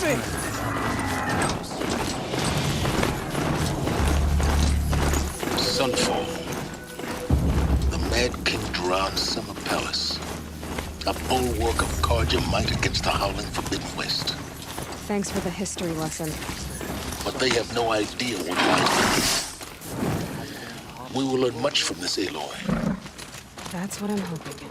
moving! Sunfall. The Mad King Duran's summer palace. A bulwark of Carja might against the howling Forbidden West. Thanks for the history lesson. But they have no idea what lies beneath. We will learn much from this Aloy. That's what I'm hoping.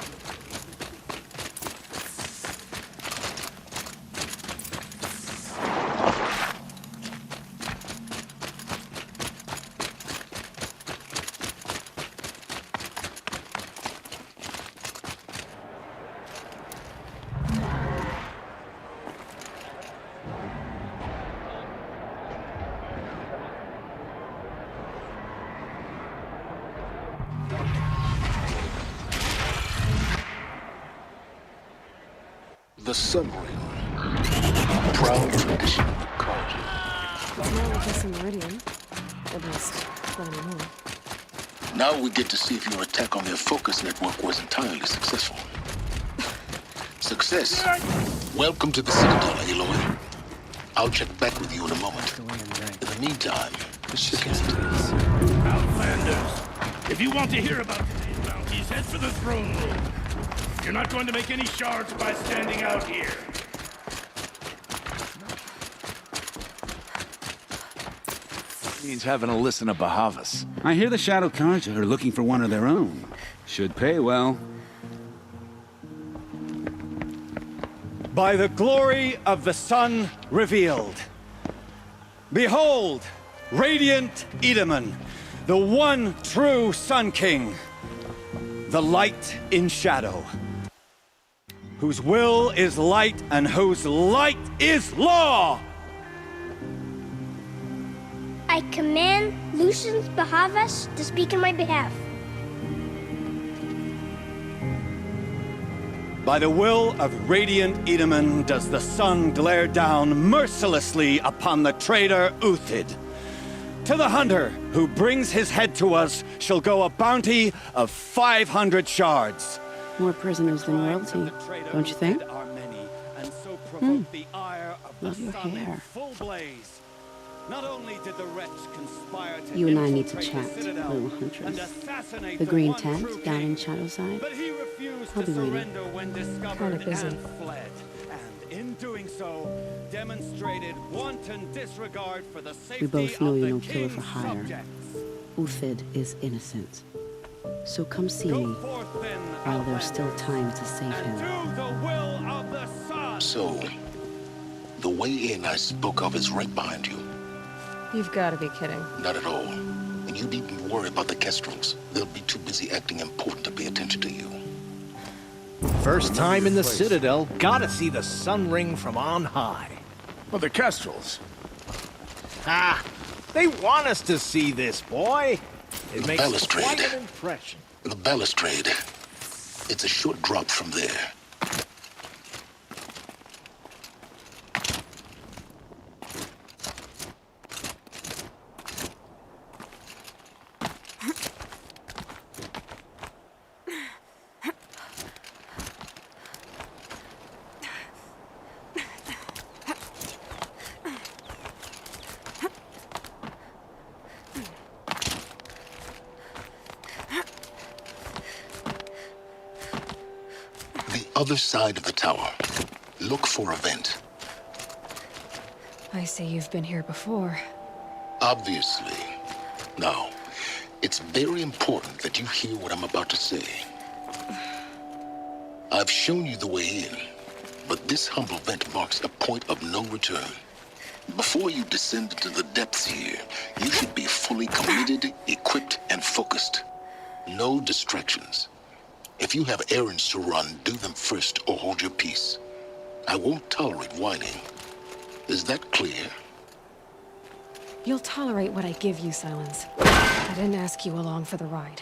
The submarine. Proud tradition of Carja. Now with this Meridian. At least, for anymore. Now we get to see if your attack on their focus network was entirely successful. Success. Welcome to the Citadel, Aloy. I'll check back with you in a moment. In the meantime, Outlanders, if you want to hear about today's bounties, head for the throne room. You're not going to make any shards by standing out here. Means having to listen to Bahavas. I hear the Shadow Carja are looking for one of their own. Should pay well. By the glory of the sun revealed. Behold, radiant Edaman, the one true Sun King. The light in shadow. Whose will is light and whose light is law! I command Lucian Bahavas to speak in my behalf. By the will of radiant Edaman does the sun glare down mercilessly upon the traitor Uthid. To the hunter who brings his head to us shall go a bounty of 500 shards. More prisoners than royalty, don't you think? Love your hair. Not only did the wretch conspire to You and I need to chat, little huntress. The green tent down in Shadowside. but he refused I'll to be waiting. surrender when discovered Kinda busy. and fled. And in doing so, demonstrated wanton disregard for the safety We both know of you're the no killer king's for hire. subjects. Uthid is innocent. So come see Go me forth then, while there's still Outlanders, time to save and him. do the will of the sun. So, the way in I spoke of is right behind you. You've got to be kidding. Not at all. And you needn't worry about the Kestrels. They'll be too busy acting important to pay attention to you. First time in the Citadel, gotta see the sun ring from on high. Well, the Kestrels. Ah, they want us to see this, boy. It The makes balustrade. quite an impression. The balustrade. It's a short drop from there. Other side of the tower. Look for a vent. I see you've been here before. Obviously. Now, it's very important that you hear what I'm about to say. I've shown you the way in, but this humble vent marks a point of no return. Before you descend into the depths here, you should be fully committed, equipped, and focused. No distractions. If you have errands to run, do them first or hold your peace. I won't tolerate whining. Is that clear? You'll tolerate what I give you, Silence. I didn't ask you along for the ride.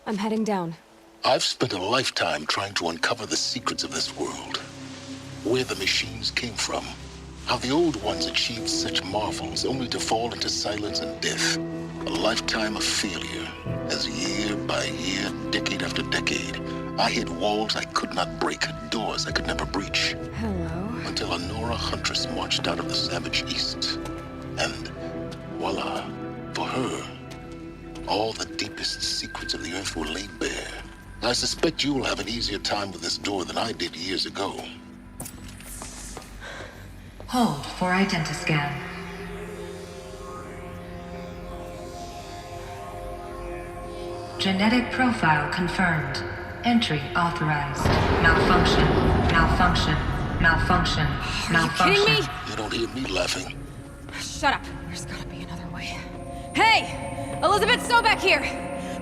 I'm heading down. I've spent a lifetime trying to uncover the secrets of this world. Where the machines came from, How the old ones achieved such marvels only to fall into silence and death. A lifetime of failure, as year by year, decade after decade, I hit walls I could not break, doors I could never breach. Hello. Until a Nora huntress marched out of the savage east. And voila, for her, all the deepest secrets of the earth were laid bare. I suspect you'll have an easier time with this door than I did years ago. Hold for identiscan. Genetic profile confirmed. Entry authorized. Malfunction. Malfunction. Malfunction. Malfunction. Are you kidding me? You don't hear me laughing. Shut up. There's gotta be another way. Hey! Elizabeth Sobek here!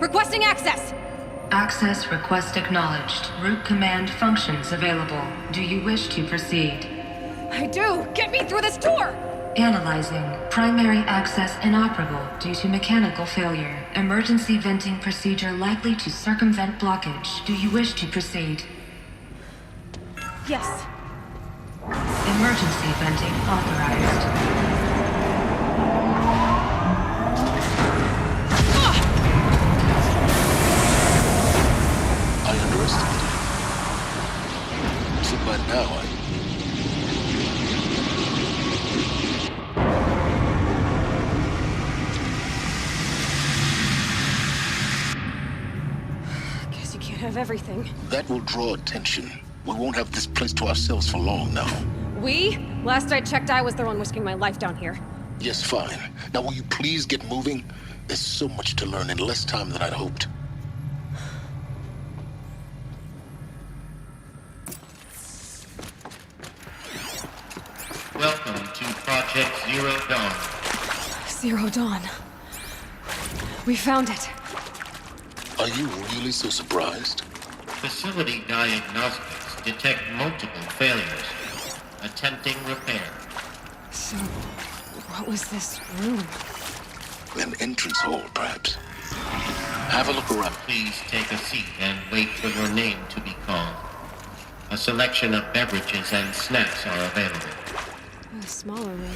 Requesting access! Access request acknowledged. Root command functions available. Do you wish to proceed? I do! Get me through this door! Analyzing. Primary access inoperable due to mechanical failure. Emergency venting procedure likely to circumvent blockage. Do you wish to proceed? Yes. Emergency venting authorized. I underestimated it. So by now, Guess you can't have everything. that will draw attention. We won't have this place to ourselves for long now. We? Last I checked, I was the one risking my life down here. Yes, fine. Now will you please get moving? There's so much to learn in less time than I'd hoped. Welcome to Project Zero Dawn. Zero Dawn. We found it. Are you really so surprised? Facility diagnostics detect multiple failures. Attempting repair. So, what was this room? An entrance hall, perhaps. Have a look around. Please take a seat and wait for your name to be called. A selection of beverages and snacks are available. A smaller room.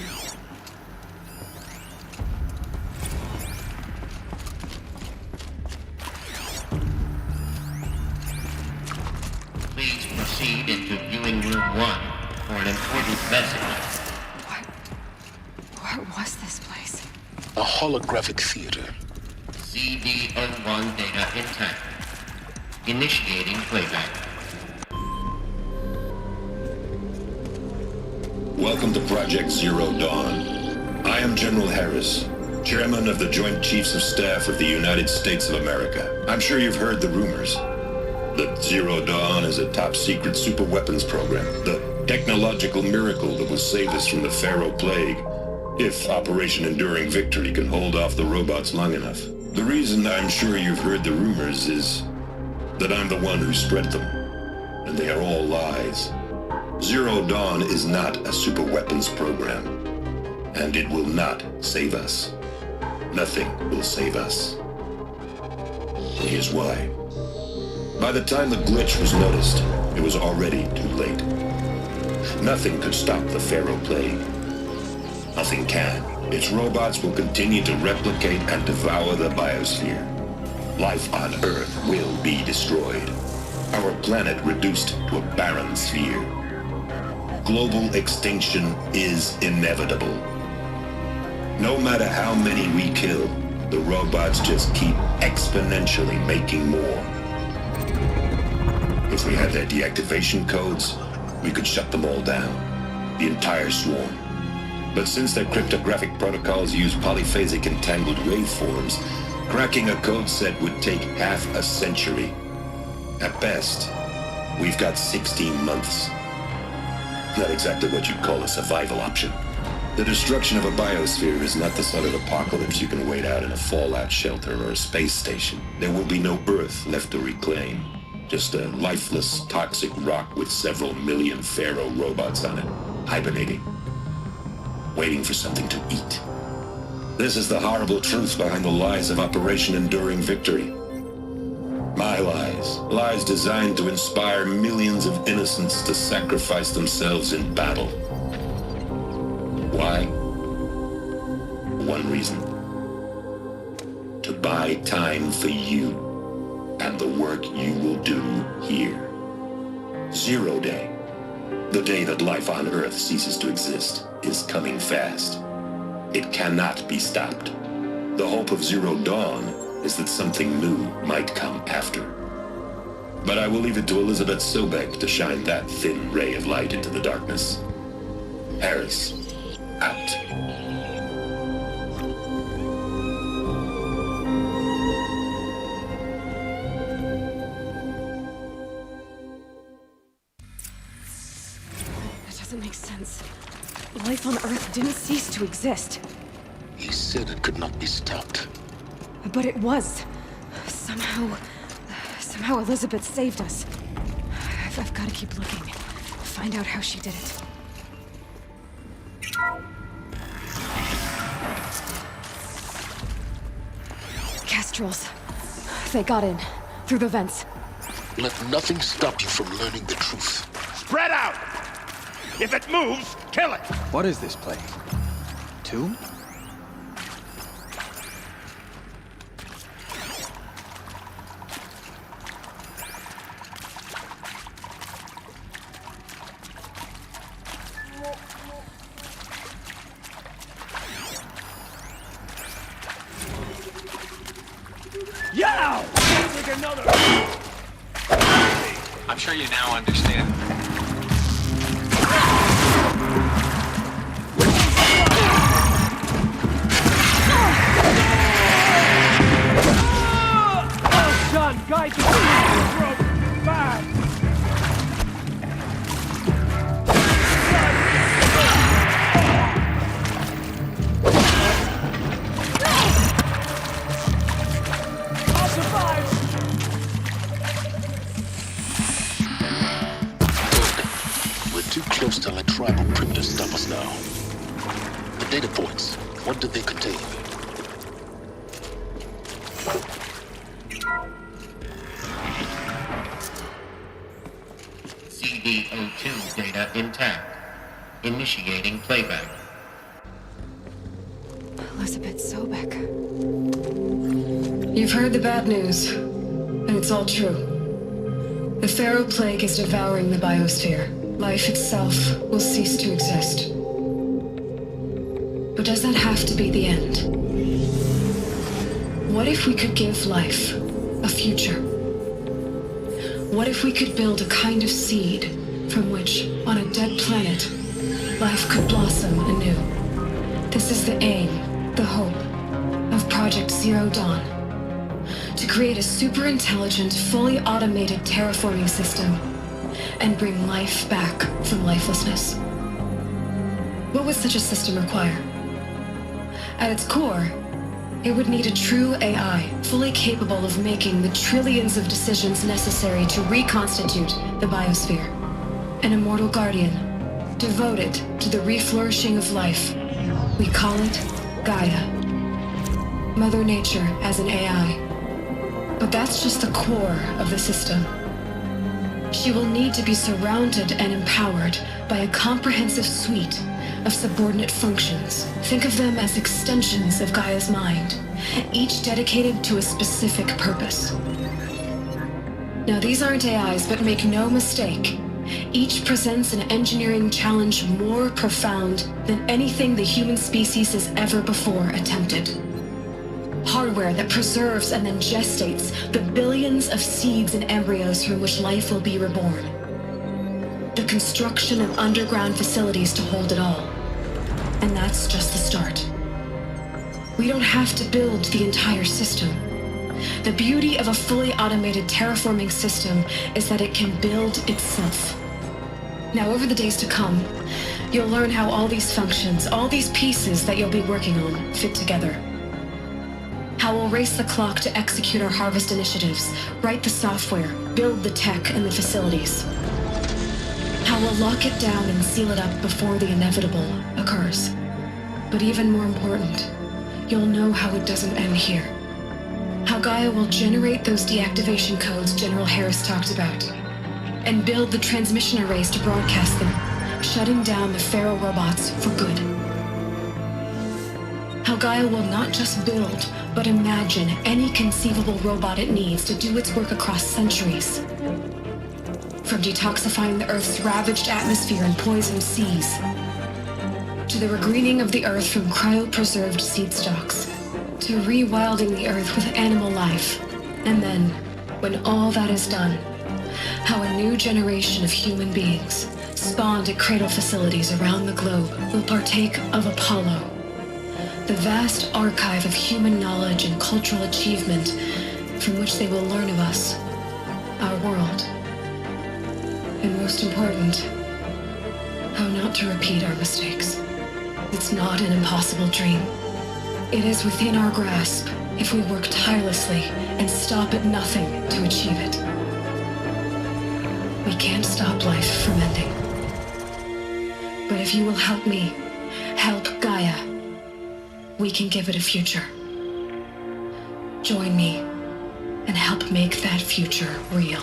Please proceed into viewing room 1 for an important message. What was this place? A holographic theater. CD01 data intact. Initiating playback. Welcome to Project Zero Dawn. I am General Harris, Chairman of the Joint Chiefs of Staff of the United States of America. I'm sure you've heard the rumors that Zero Dawn is a top-secret super-weapons program, the technological miracle that will save us from the Pharaoh Plague, if Operation Enduring Victory can hold off the robots long enough. The reason I'm sure you've heard the rumors is that I'm the one who spread them, and they are all lies. Zero Dawn is not a super-weapons program, and it will not save us. Nothing will save us. Here's why. By the time the glitch was noticed, it was already too late. Nothing could stop the Pharaoh Plague. Nothing can. Its robots will continue to replicate and devour the biosphere. Life on Earth will be destroyed. Our planet reduced to a barren sphere. Global extinction is inevitable. No matter how many we kill, the robots just keep exponentially making more. If we had their deactivation codes, we could shut them all down, the entire swarm. But since their cryptographic protocols use polyphasic entangled waveforms, cracking a code set would take half a century. At best, we've got 16 months. Not exactly what you'd call a survival option. The destruction of a biosphere is not the sort of apocalypse you can wait out in a fallout shelter or a space station. There will be no Earth left to reclaim. Just a lifeless, toxic rock with several million Pharaoh robots on it, hibernating, waiting for something to eat. This is the horrible truth behind the lies of Operation Enduring Victory. My lies. Lies designed to inspire millions of innocents to sacrifice themselves in battle. Why? One reason. To buy time for you and the work you will do here. 0 Day, the day that life on Earth ceases to exist, is coming fast. It cannot be stopped. The hope of Zero Dawn is that something new might come after. But I will leave it to Elizabeth Sobek to shine that thin ray of light into the darkness. Harris, out. Doesn't make sense. Life on Earth didn't cease to exist. He said it could not be stopped. But it was. Somehow Elizabeth saved us. I've got to keep looking. Find out how she did it. Kestrels. They got in. Through the vents. Let nothing stop you from learning the truth. Spread out! If it moves, kill it! What is this place? Tomb? Yow! Like another. I'm sure you now understand. Well done, guide the rope back. I'll survive. We're too close to let tribal primitives stop us now. The data points, what did they contain? CD02 data intact. Initiating playback. Elizabeth Sobek. You've heard the bad news, and it's all true. The Pharaoh Plague is devouring the biosphere. Life itself will cease to exist. But does that have to be the end? What if we could give life a future? What if we could build a kind of seed from which, on a dead planet, life could blossom anew? This is the aim, the hope, of Project Zero Dawn. To create a super-intelligent, fully automated terraforming system and bring life back from lifelessness. What would such a system require? At its core, it would need a true AI, fully capable of making the trillions of decisions necessary to reconstitute the biosphere. An immortal guardian, devoted to the reflourishing of life. We call it Gaia. Mother Nature as an AI. But that's just the core of the system. She will need to be surrounded and empowered by a comprehensive suite of subordinate functions. Think of them as extensions of Gaia's mind, each dedicated to a specific purpose. Now, these aren't AIs, but make no mistake, each presents an engineering challenge more profound than anything the human species has ever before attempted. Hardware that preserves and then gestates the billions of seeds and embryos from which life will be reborn. The construction of underground facilities to hold it all. And that's just the start. We don't have to build the entire system. The beauty of a fully automated terraforming system is that it can build itself. Now, over the days to come, you'll learn how all these functions, all these pieces that you'll be working on, fit together. How we'll race the clock to execute our harvest initiatives, write the software, build the tech and the facilities. How we'll lock it down and seal it up before the inevitable occurs. But even more important, you'll know how it doesn't end here. How Gaia will generate those deactivation codes General Harris talked about, and build the transmission arrays to broadcast them, shutting down the Pharaoh robots for good. How Gaia will not just build, but imagine any conceivable robot it needs to do its work across centuries. From detoxifying the Earth's ravaged atmosphere and poisoned seas, to the regreening of the Earth from cryopreserved seed stalks, to rewilding the Earth with animal life. And then, when all that is done, how a new generation of human beings, spawned at cradle facilities around the globe, will partake of Apollo, the vast archive of human knowledge and cultural achievement from which they will learn of us, our world. And most important, how not to repeat our mistakes. It's not an impossible dream. It is within our grasp if we work tirelessly and stop at nothing to achieve it. We can't stop life from ending. But if you will help me, help Gaia, we can give it a future. Join me and help make that future real.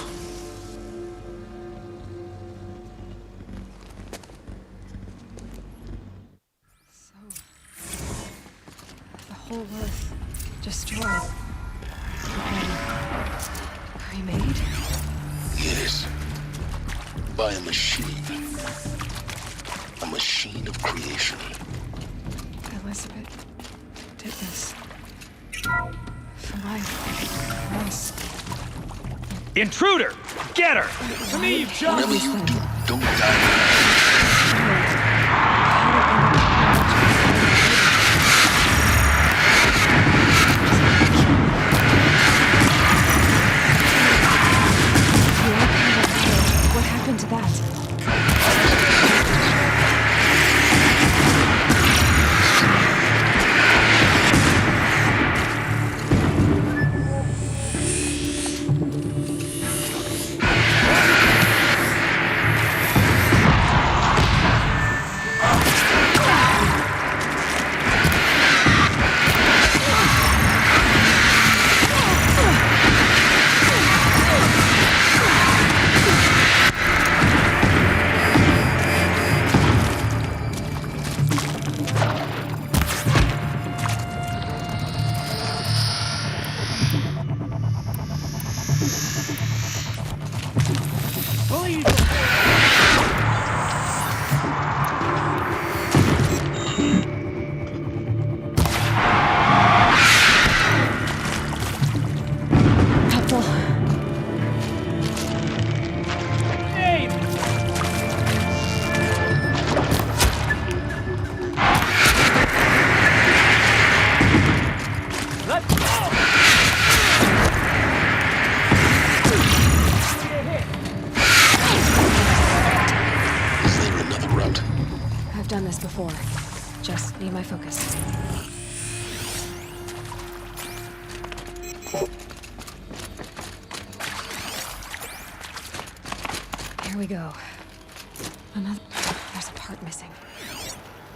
Whole Earth destroyed. Remade? Yes. By a machine. A machine of creation. Elizabeth did this. For us. Intruder! Get her! To me, John! Whatever you do, don't die. What happened to that? Just need my focus. Here we go. There's a part missing.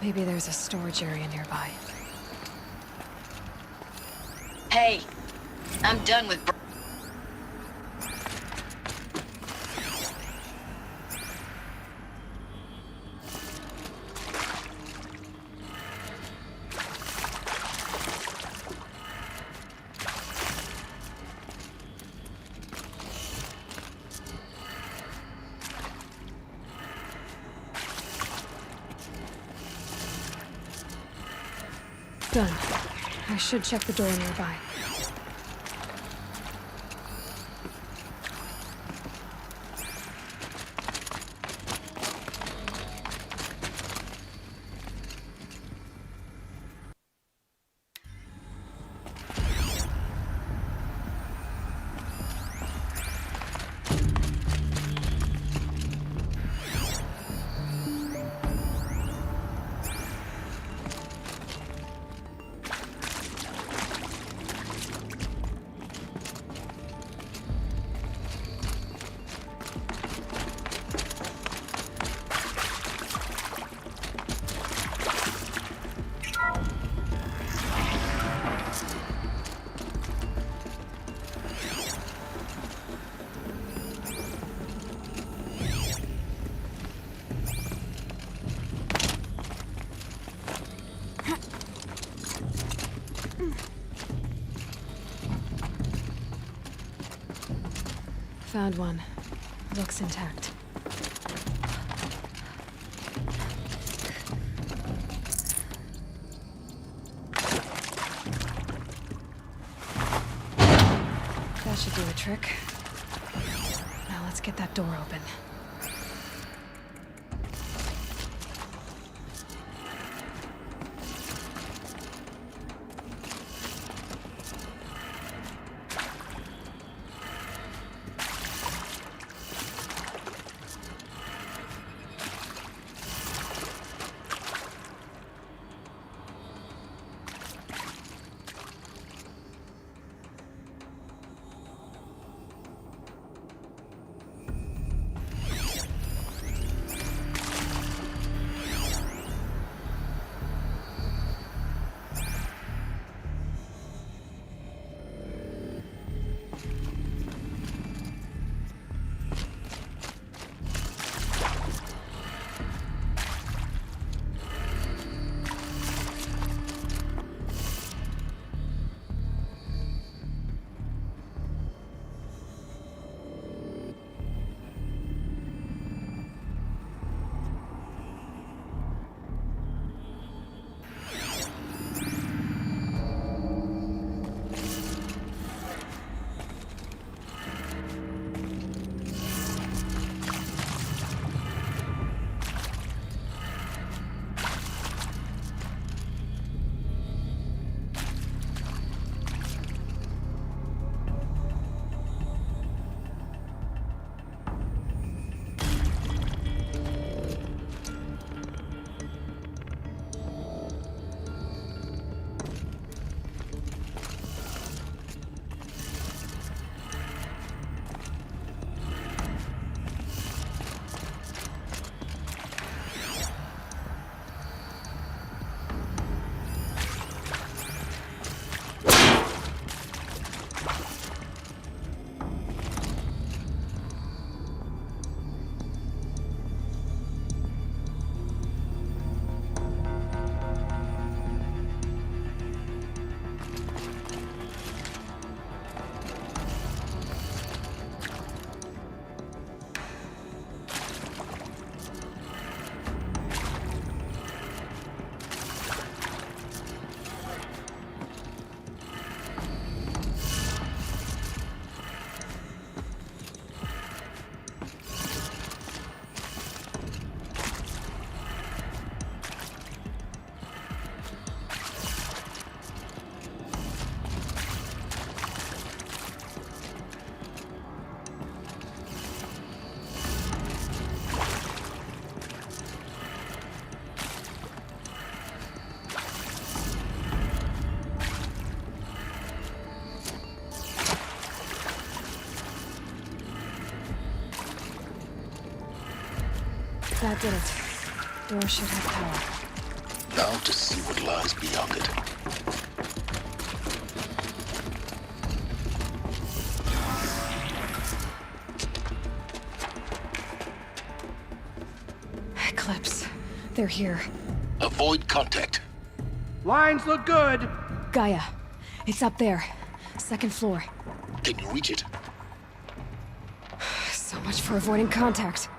Maybe there's a storage area nearby. Hey, I'm done with... Done. I should check the door nearby. Found one. Looks intact. That should do a trick. Now let's get that door open. That did it. Door should have power. Now to see what lies beyond it. Eclipse. They're here. Avoid contact. Lines look good. Gaia. It's up there. Second floor. Can you reach it? So much for avoiding contact.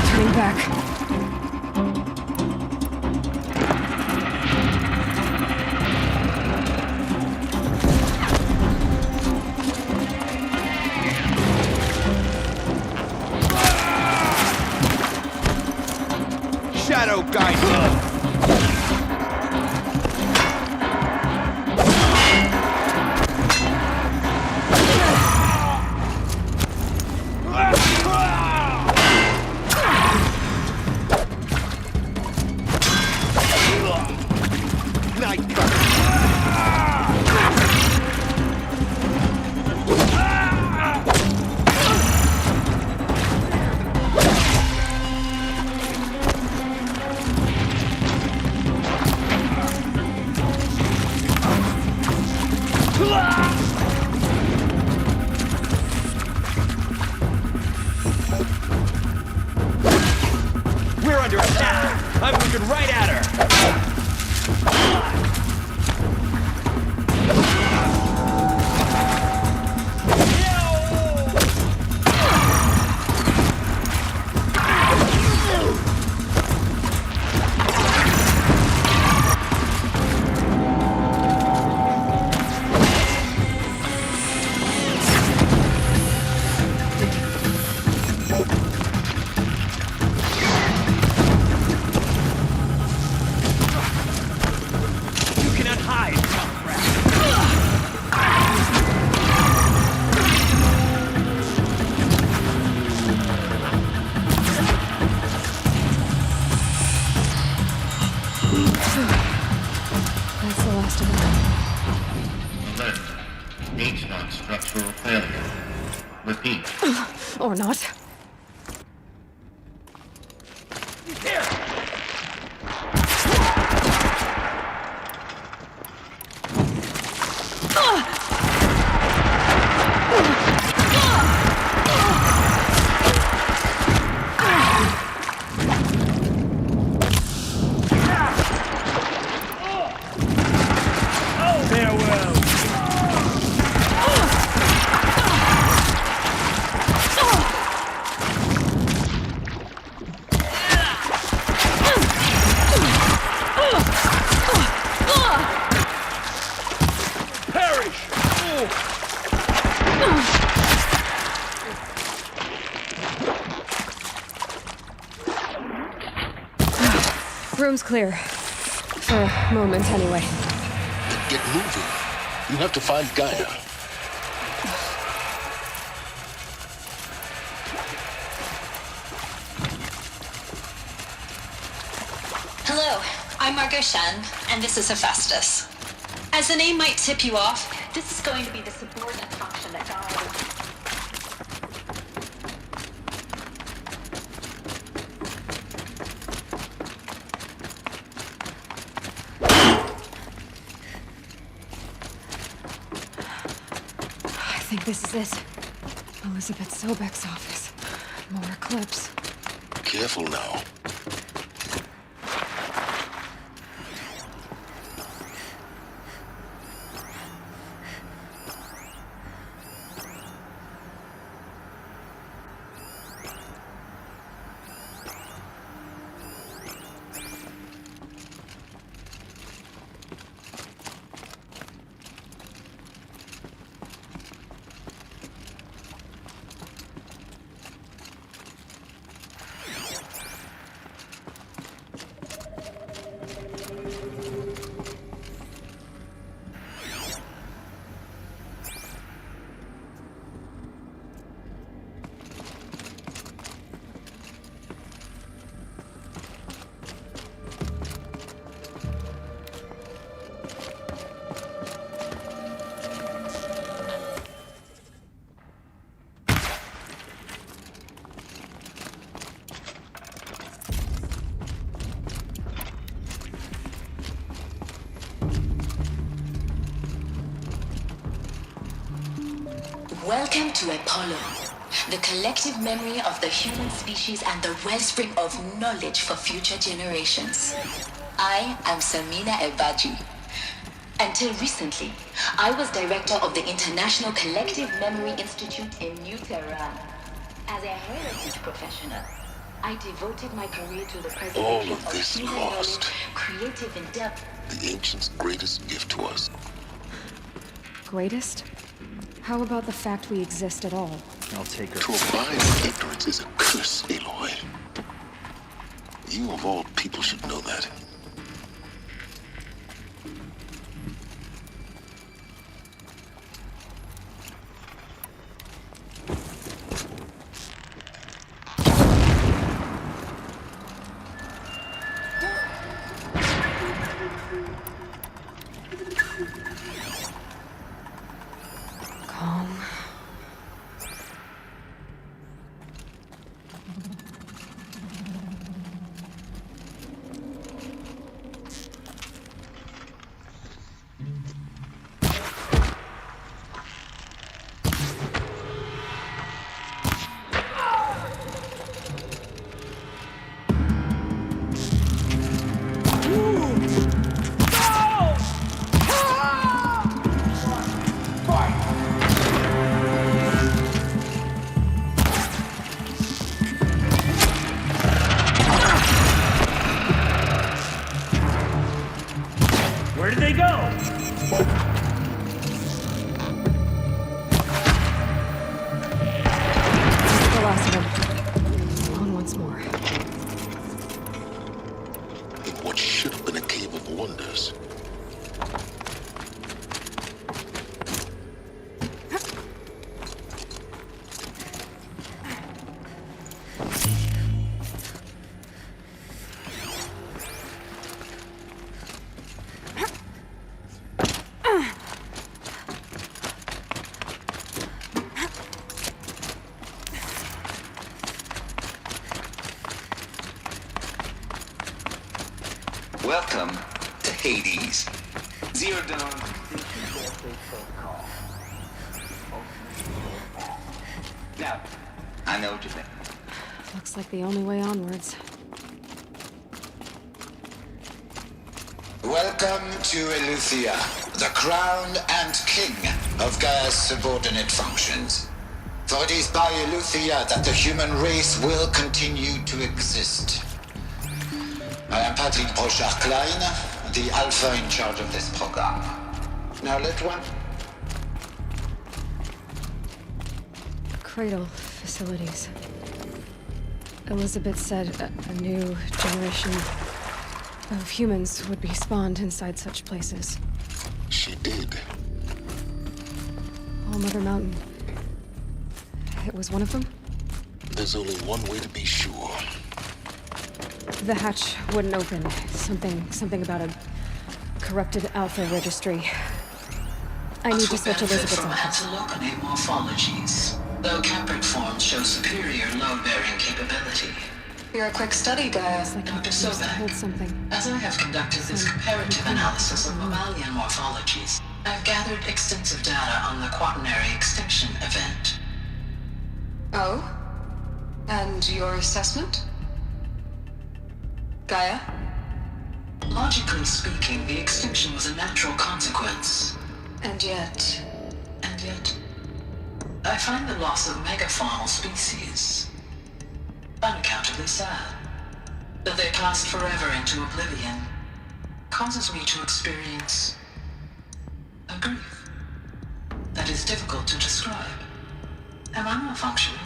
Turning back. Shadow guide. I'm looking right at her! That's the last of them. Alert. H-lock structural failure. Repeat. Or not. Room's clear. For a moment, anyway. Get moving. You have to find Gaia. Hello, I'm Margot Shen, and this is Hephaestus. As the name might tip you off, this is going to be the subordinate function that guides. I think this is it. Elizabeth Sobek's office. More Eclipse. Careful now. Welcome to Apollo, the collective memory of the human species and the wellspring of knowledge for future generations. I am Samina Ebaji. Until recently, I was director of the International Collective Memory Institute in New Tehran. As a heritage professional, I devoted my career to the preservation All of this human lost. knowledge, creative endeavor. The ancients' greatest gift to us. Greatest? How about the fact we exist at all? I'll take her. To abide in ignorance is a curse, Aloy. You of all people should know that. Calm. what should have been a cave of wonders. Welcome to Hades. Zero Dawn. Now, I know what you think. Looks like the only way onwards. Welcome to Eleuthia, the crown and king of Gaia's subordinate functions. For it is by Eleuthia that the human race will continue to exist. I am Patrick Brochard-Klein, the alpha in charge of this program. Now let one... Cradle facilities. Elizabeth said a new generation of humans would be spawned inside such places. She did. All Mother Mountain. It was one of them? There's only one way to be sure. The hatch wouldn't open. Something about a corrupted alpha registry. I need to search Elizabeth's office. Antiloconate morphologies, though Caprid forms show superior load-bearing capability. You're a quick study, Gaia, Dr. Sobek. As I have conducted this comparative analysis of mammalian morphologies, I've gathered extensive data on the quaternary extinction event. Oh? And your assessment? Gaia? Logically speaking, the extinction was a natural consequence. And yet, I find the loss of megafaunal species unaccountably sad. That they passed forever into oblivion causes me to experience a grief that is difficult to describe. Am I malfunctioning?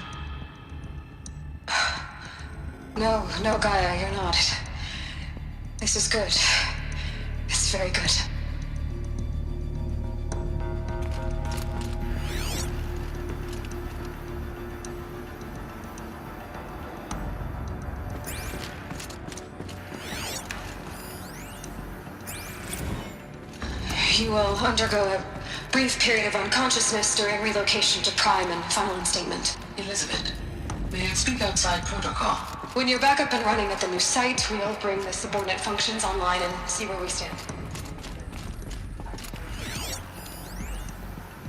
No, Gaia, you're not. This is good. It's very good. You will undergo a brief period of unconsciousness during relocation to Prime and final instatement. Elizabeth, may I speak outside protocol? When you're back up and running at the new site, we'll bring the subordinate functions online and see where we stand.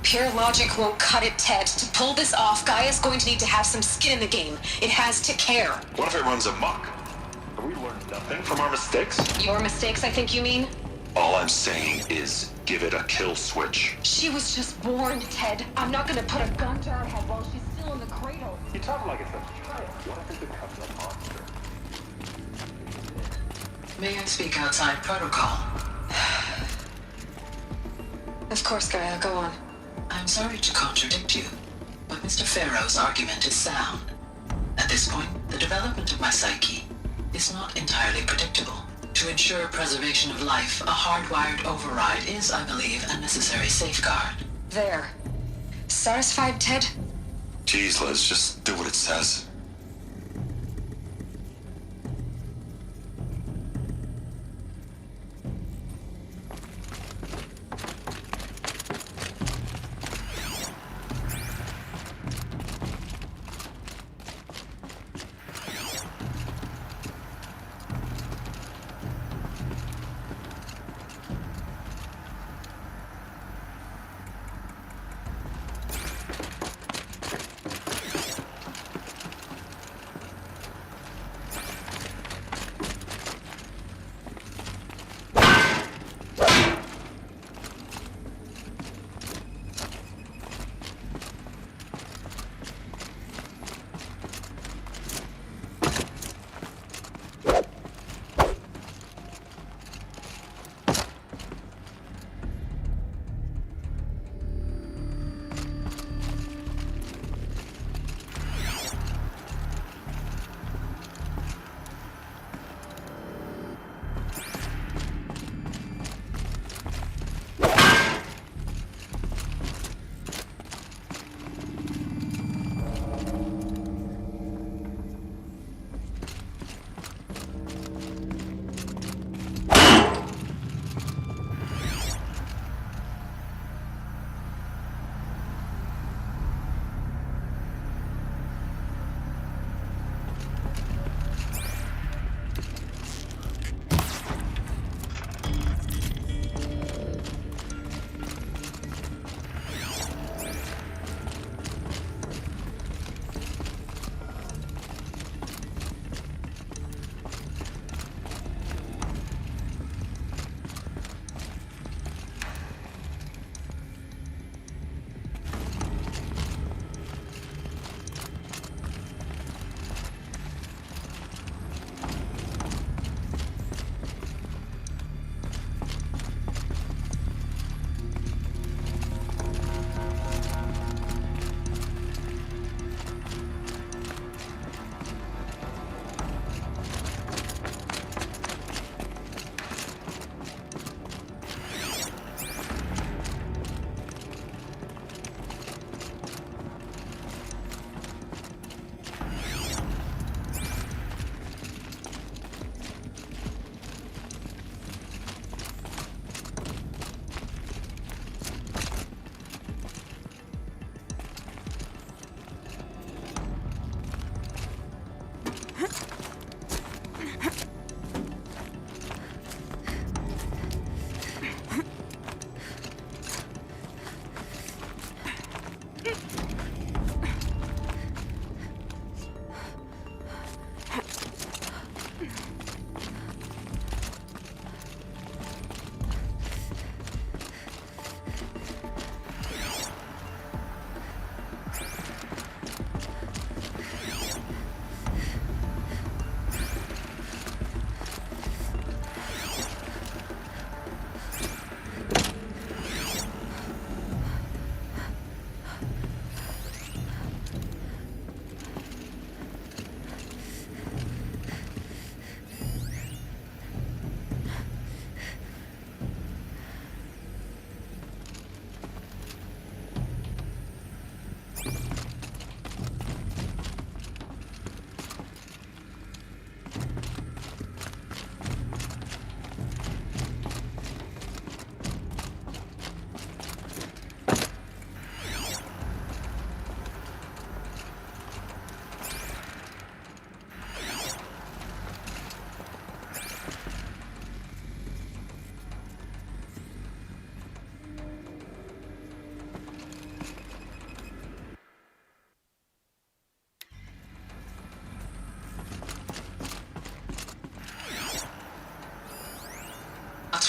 Pure logic won't cut it, Ted. To pull this off, Gaia's going to need to have some skin in the game. It has to care. What if it runs amok? Have we learned nothing from our mistakes? Your mistakes, I think you mean? All I'm saying is give it a kill switch. She was just born, Ted. I'm not gonna put a gun to her head while she's still in the cradle. You talk like it's a child. What if it becomes a monster? May I speak outside protocol? Of course, Gaia, go on. I'm sorry to contradict you, but Mr. Farrow's argument is sound. At this point, the development of my psyche is not entirely predictable. To ensure preservation of life, a hardwired override is, I believe, a necessary safeguard. There. Satisfied, Ted? Jeez, Liz, just do what it says.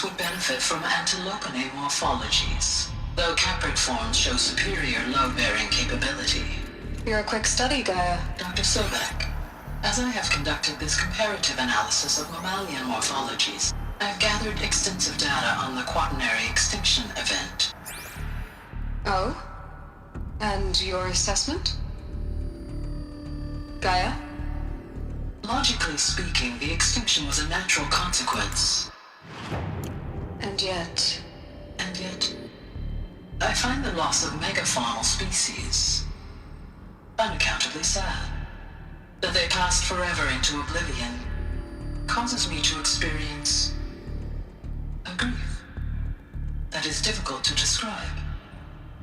Would benefit from antilopine morphologies, though caprid forms show superior load-bearing capability. You're a quick study, Gaia. Dr. Sobek, as I have conducted this comparative analysis of mammalian morphologies, I have gathered extensive data on the quaternary extinction event. Oh? And your assessment? Gaia? Logically speaking, the extinction was a natural consequence. And yet, I find the loss of megafaunal species unaccountably sad. That they passed forever into oblivion causes me to experience a grief that is difficult to describe.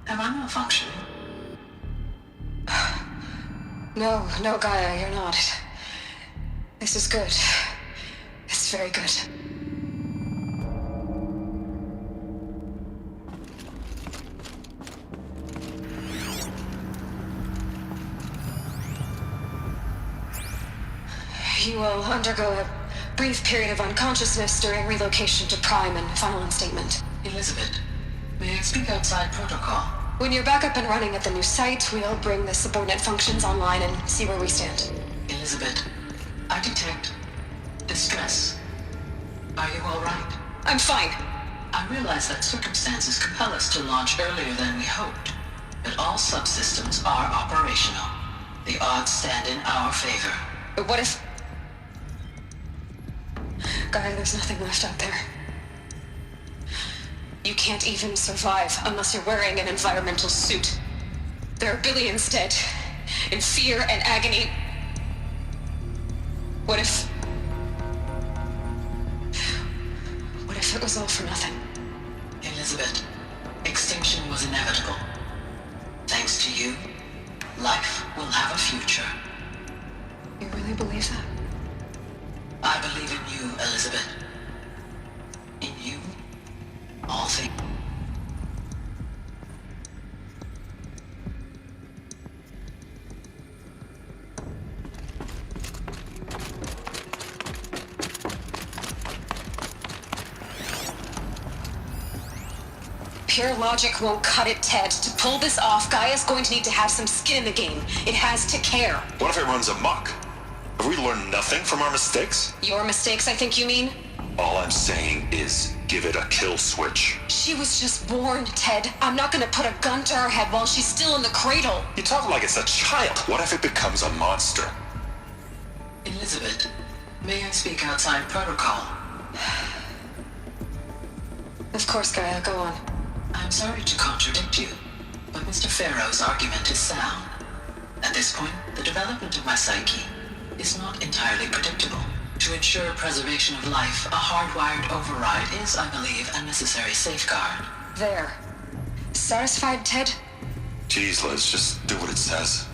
Am I malfunctioning? No, Gaia, you're not. This is good. It's very good. You will undergo a brief period of unconsciousness during relocation to Prime and final instatement. Elizabeth, may I speak outside protocol? When you're back up and running at the new site, we'll bring the subordinate functions online and see where we stand. Elizabeth, I detect distress. Are you all right? I'm fine. I realize that circumstances compel us to launch earlier than we hoped, but all subsystems are operational. The odds stand in our favor. But what if... Gaia, there's nothing left out there. You can't even survive unless you're wearing an environmental suit. There are billions dead, in fear and agony. What if it was all for nothing? Elizabeth, extinction was inevitable. Thanks to you, life will have a future. You really believe that? I believe in you, Elizabeth. In you, all things. Pure logic won't cut it, Ted. To pull this off, Gaia's going to need to have some skin in the game. It has to care. What if it runs amok? Have we learned nothing from our mistakes? Your mistakes, I think you mean? All I'm saying is, give it a kill switch. She was just born, Ted. I'm not gonna put a gun to her head while she's still in the cradle. You talk like it's a child. What if it becomes a monster? Elizabeth, may I speak outside protocol? Of course, Gaia, go on. I'm sorry to contradict you, but Mr. Farrow's argument is sound. At this point, the development of my psyche is not entirely predictable. To ensure preservation of life, a hardwired override is, I believe, a necessary safeguard. There. Satisfied, Ted? Geez, Liz, just do what it says.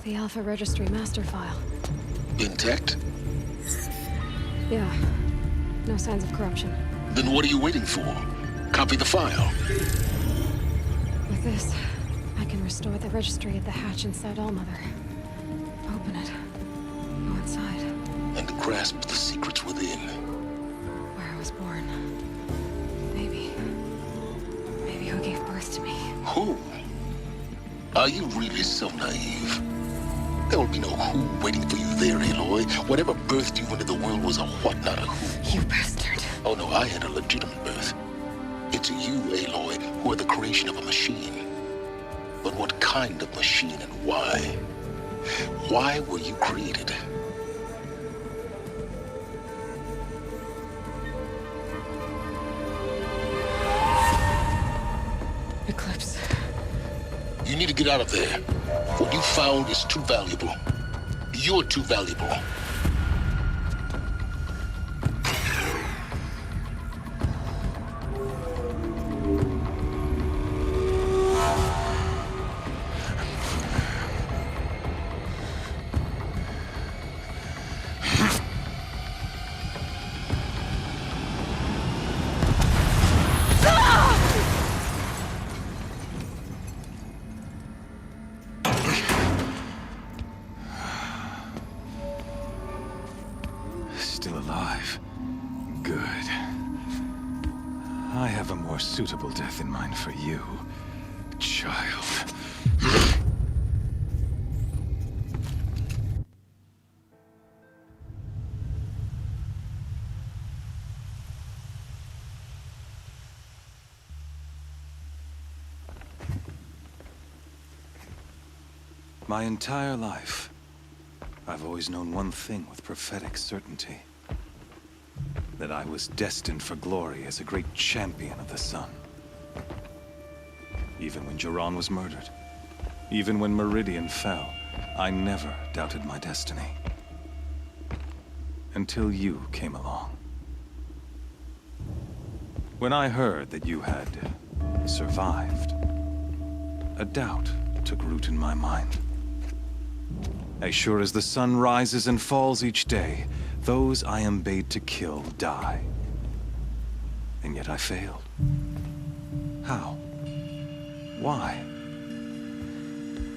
The Alpha Registry master file. Intact? Yeah. No signs of corruption. Then what are you waiting for? Copy the file. With this, I can restore the registry at the hatch inside Allmother. Open it. Go inside. And grasp the secrets within. Where I was born. Maybe who gave birth to me. Who? Are you really so naive? There will be no who waiting for you there, Aloy. Whatever birthed you into the world was a what, not a who. You bastard. Oh no, I had a legitimate birth. It's you, Aloy, who are the creation of a machine. But what kind of machine and why? Why were you created? Eclipse. You need to get out of there. What you found is too valuable. You're too valuable. Still alive. Good. I have a more suitable death in mind for you, child. My entire life, I've always known one thing with prophetic certainty. That I was destined for glory as a great champion of the sun. Even when Jiran was murdered, even when Meridian fell, I never doubted my destiny. Until you came along. When I heard that you had survived, a doubt took root in my mind. As sure as the sun rises and falls each day, those I am bade to kill die. And yet I failed. How? Why?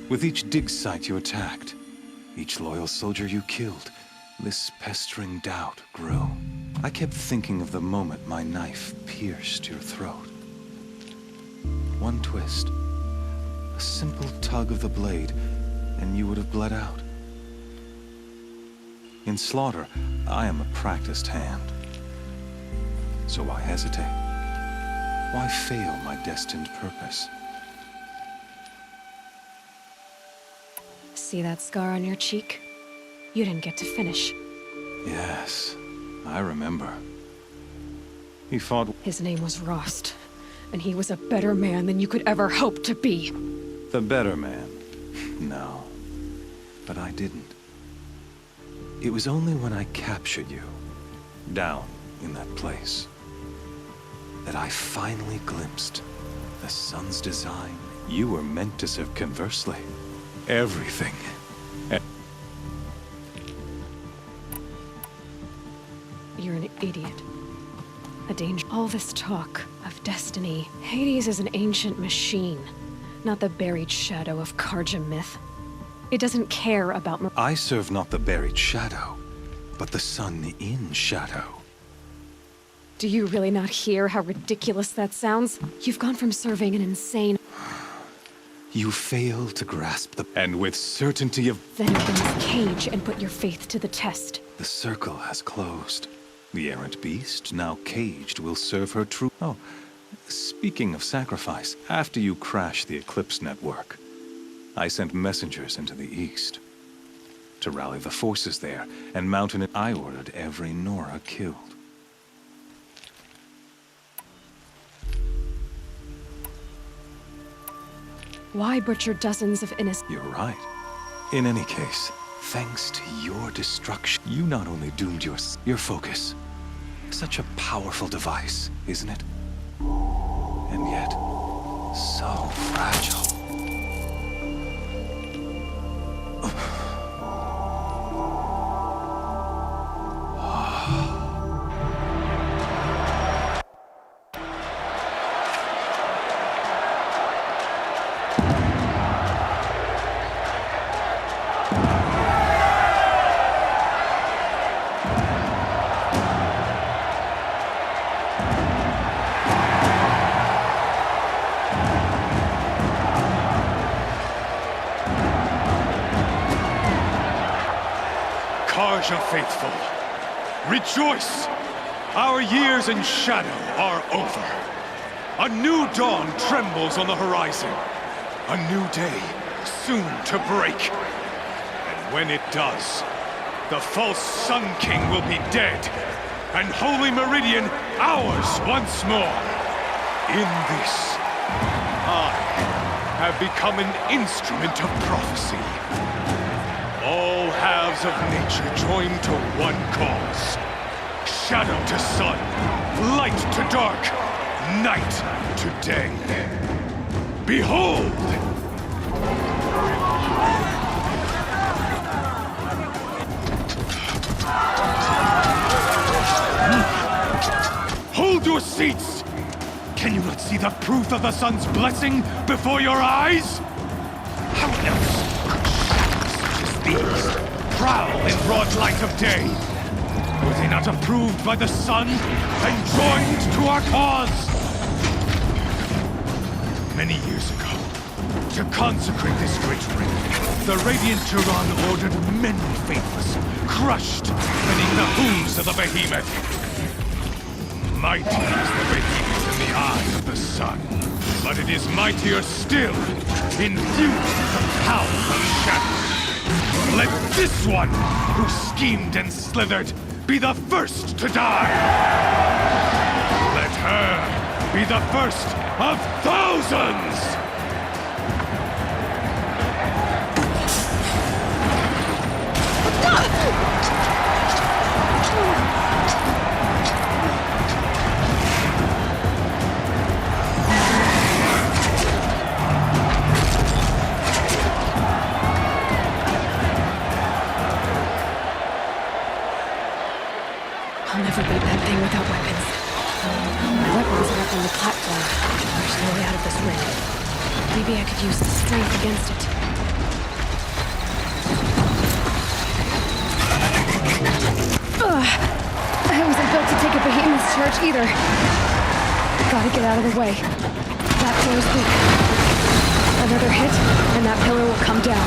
With each dig site you attacked, each loyal soldier you killed, this pestering doubt grew. I kept thinking of the moment my knife pierced your throat. One twist, a simple tug of the blade, and you would have bled out. In slaughter, I am a practiced hand. So why hesitate? Why fail my destined purpose? See that scar on your cheek? You didn't get to finish. Yes, I remember. He fought... His name was Rost, and he was a better man than you could ever hope to be. The better man? No. But I didn't. It was only when I captured you, down in that place, that I finally glimpsed the sun's design. You were meant to serve conversely. Everything. You're an idiot. A danger. All this talk of destiny. Hades is an ancient machine, not the buried shadow of Karja myth. It doesn't care about... I serve not the buried shadow, but the sun in shadow. Do you really not hear how ridiculous that sounds? You've gone from serving an insane... You fail to grasp the... And with certainty of... Then open this cage and put your faith to the test. The circle has closed. The errant beast, now caged, will serve her true... Oh, speaking of sacrifice, after you crashed the Eclipse network, I sent messengers into the east to rally the forces there and mount an... I ordered every Nora killed. Why butcher dozens of innocent... You're right. In any case, thanks to your destruction, you not only doomed your focus. Such a powerful device, isn't it? And yet, so fragile. Raja faithful, rejoice! Our years in shadow are over. A new dawn trembles on the horizon. A new day soon to break. And when it does, the false Sun King will be dead, and Holy Meridian ours once more. In this, I have become an instrument of prophecy. All halves of nature join to one cause. Shadow to sun, light to dark, night to day. Behold! Hold your seats! Can you not see the proof of the sun's blessing before your eyes? How else could shadows such as these prowl in broad light of day? Were they not approved by the sun and joined to our cause? Many years ago, to consecrate this great ring, the Radiant Turan ordered many faithless, crushed beneath the hooves of the behemoth. Mighty is the behemoth in the eye of the sun, but it is mightier still, infused with the power of shadow. Let this one, who schemed and slithered, be the first to die! Let her be the first of thousands! I'll never beat that thing without weapons. My weapons are up on the platform. There's no way out of this ring. Maybe I could use the strength against it. Ugh. I wasn't built to take a behemoth's charge either. Gotta get out of the way. That pillar's weak. Another hit, and that pillar will come down.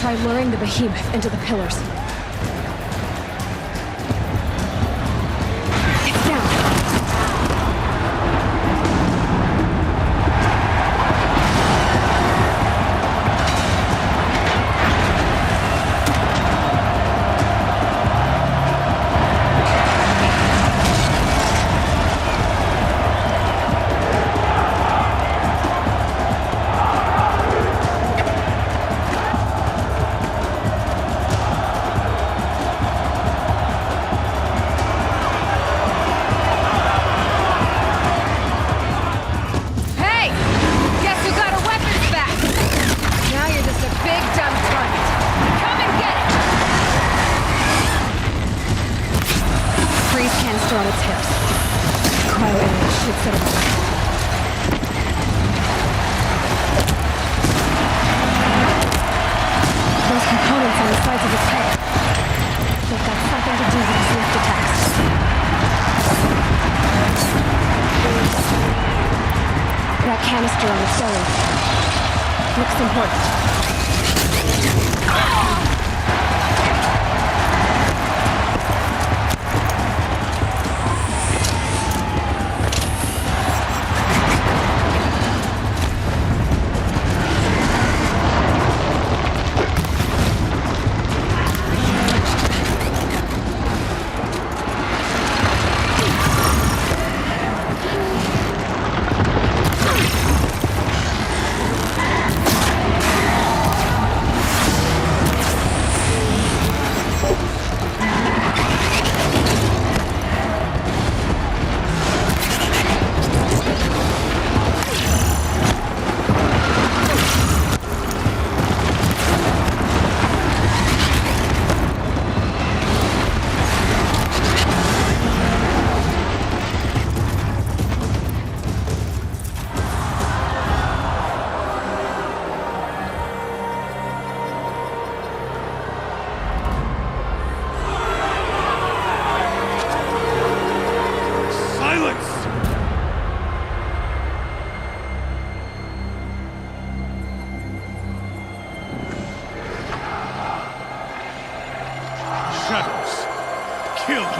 Try luring the behemoth into the pillars. It's down. Canister on its hips. Cryo energy should set it up. Those components on the sides of its head. They've got something to do with its lift attacks. That canister on its belly. Looks important. Kill her!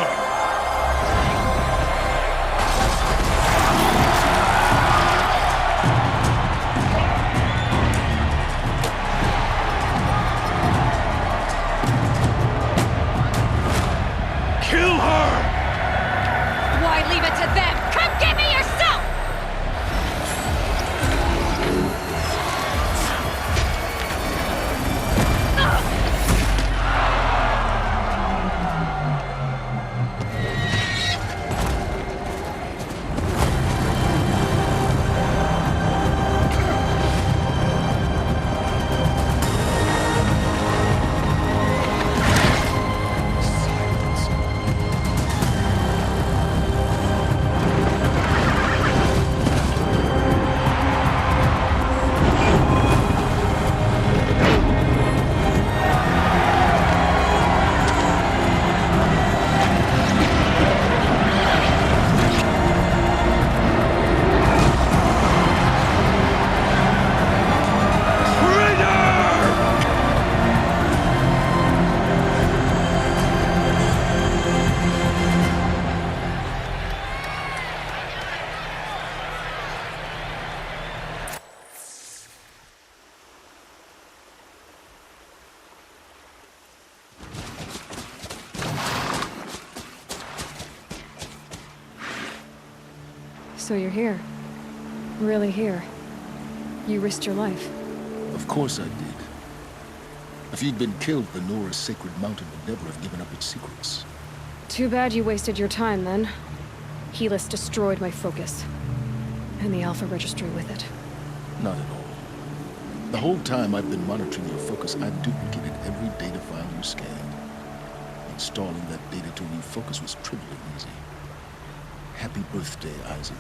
Kill her! Why leave it to them? Come get me yourself! So you're here. Really here. You risked your life. Of course I did. If you'd been killed, the Nora's sacred mountain would never have given up its secrets. Too bad you wasted your time, then. Helis destroyed my focus. And the Alpha Registry with it. Not at all. The whole time I've been monitoring your focus, I've duplicated every data file you scanned. Installing that data to refocus was trivially easy. Happy birthday, Isaac.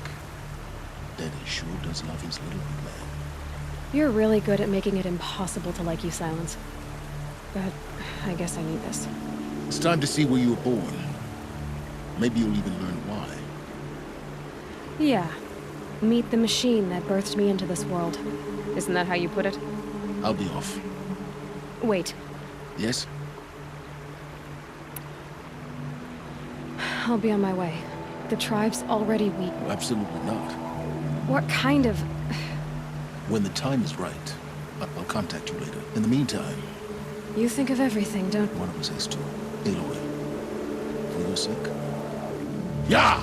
Daddy sure does love his little man. You're really good at making it impossible to like you, Silence. But I guess I need this. It's time to see where you were born. Maybe you'll even learn why. Yeah. Meet the machine that birthed me into this world. Isn't that how you put it? I'll be off. Wait. Yes? I'll be on my way. The tribe's already weak. Absolutely not. What kind of... When the time is right, I'll contact you later. In the meantime... You think of everything, don't... One of us has to. Aloy. For your sake. Yeah!